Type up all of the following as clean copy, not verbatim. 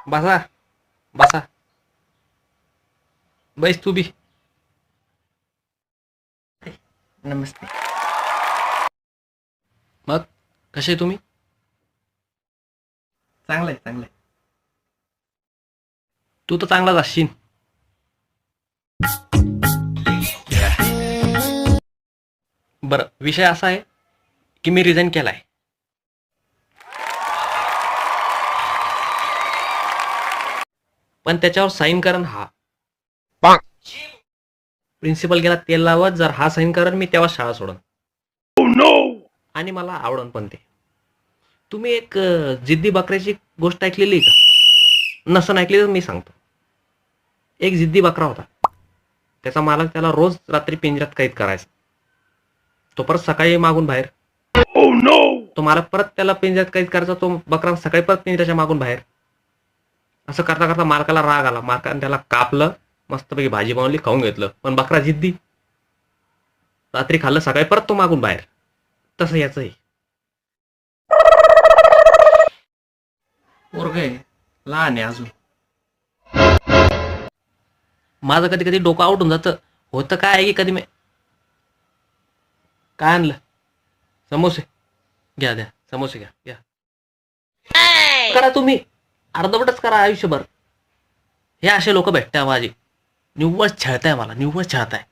बसा बसा. बैस तू बी. नमस्ते. मग कसे तुम्ही? चांगलंय चांगलंय. तू तर चांगलाच असशील. बरं, विषय असा आहे की मी रिझाईन केलाय. पण त्याच्यावर साईन करण हा. प्रिन्सिपल गेला तेल लावत, जर हा साईन करण मी तेव्हा शाळा सोडन. आणि मला आवडन पण ते. तुम्ही एक जिद्दी बकऱ्याची गोष्ट ऐकलेली आहे का? नसन ऐकली तर मी सांगतो. एक जिद्दी बकरा होता. त्याचा मालक त्याला रोज रात्री पिंजऱ्यात कैद करायचा. तो परत सकाळी मागून बाहेर. तो मालक परत त्याला पिंजऱ्यात कैद करायचा. तो बकरा सकाळी परत पिंजऱ्याच्या मागून बाहेर. असं करता करता मालकाला राग आला. मालकाने त्याला कापलं, मस्तपैकी भाजी बनवली, खाऊन घेतलं. पण बकरा जिद्दी. रात्री खाल्लं, सकाळी परत तो मागून बाहेर. तसं याचंही. पोरग आहे, लहान आहे अजून. माझं कधी कधी डोकं आउट होऊन जातं. होतं काय आहे की कधी मी काय आणलं? समोसे घ्या, द्या समोसे घ्या घ्या. करा तुम्ही, अर्धवटच करा आयुष्यभर. हे असे लोक भेटताय माझी. निव्वळ छळताय मला, निव्वळ छळताय.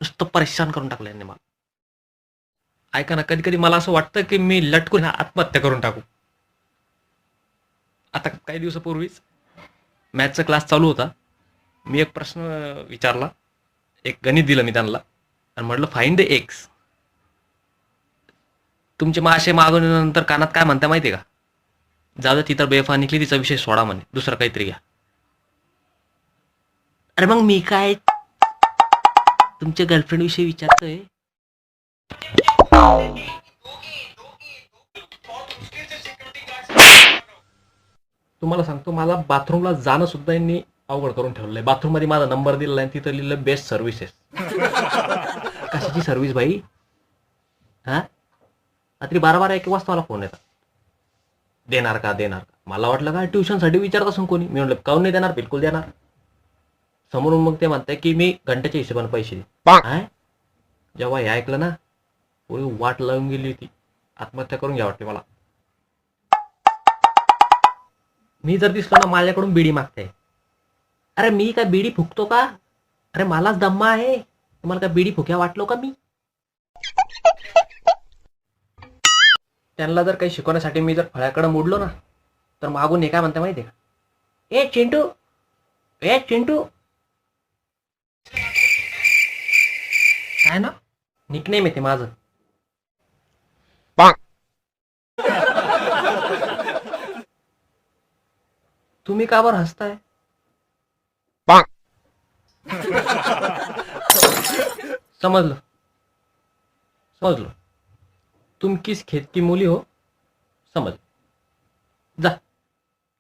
नुसतं परेशान करून टाकलं यांनी मला. ऐका ना, कधी कधी मला असं वाटतं की मी लटकून आत्महत्या करून टाकू. आता काही दिवसापूर्वीच मॅथचा क्लास चालू होता. मी एक प्रश्न विचारला, एक गणित दिलं मी त्यांना आणि म्हटलं फाईंड द एक्स. तुमचे मासे मागवल्यानंतर कानात काय म्हणता माहिती आहे का? जाऊ दे, ती तर बेफा निघली, तिचा विषय सोडा म्हणे, दुसरं काहीतरी घ्या. अरे मग मी काय तुमच्या गर्लफ्रेंड विषयी विचारतोय? तुम्हाला सांगतो, मला बाथरूमला जाणं सुद्धा यांनी अवघड करून ठेवलंय. बाथरूम मध्ये माझा नंबर दिलेला आहे, तिथं लिहिलं बेस्ट सर्व्हिसेस. कशाची सर्व्हिस भाई? हा, रात्री 12-12-1 वाजता मला फोन येतात. देणार का देणार का? मला वाटलं का ट्युशनसाठी विचारत असून कोणी. मी म्हटलं काऊन नाही देणार, बिलकुल देणार. समोरून मग ते म्हणताय की मी घंट्याच्या हिशोबाने पैसे दे. काय? जेव्हा हे ऐकलं ना, पुरी वाट लावून गेली होती. आत्महत्या करून घ्या वाटते मला. मी जर दिसलो ना, माझ्याकडून बिडी मागते. अरे मी काय बिडी फुकतो का? अरे मलाच दम्मा आहे. तुम्हाला काय बिडी फुक्या वाटलो का मी? त्यांना जर काही शिकवण्यासाठी मी जर फळ्याकडे मोडलो ना, तर मागून हे काय म्हणते माहिती आहे का? ए चिंटू, ए चिंटू. काय ना, निकनेम आहे ते माझं. तुम्ही का बरं हसताय? समजलं समजलं. तुम किस खेत की मुली हो? समज. जा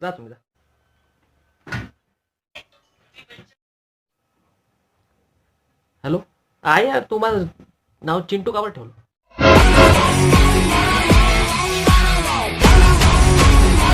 जा तुम्ही जा. हॅलो, आहे यार, तू माझं नाव चिंटू का बरं ठेवलं?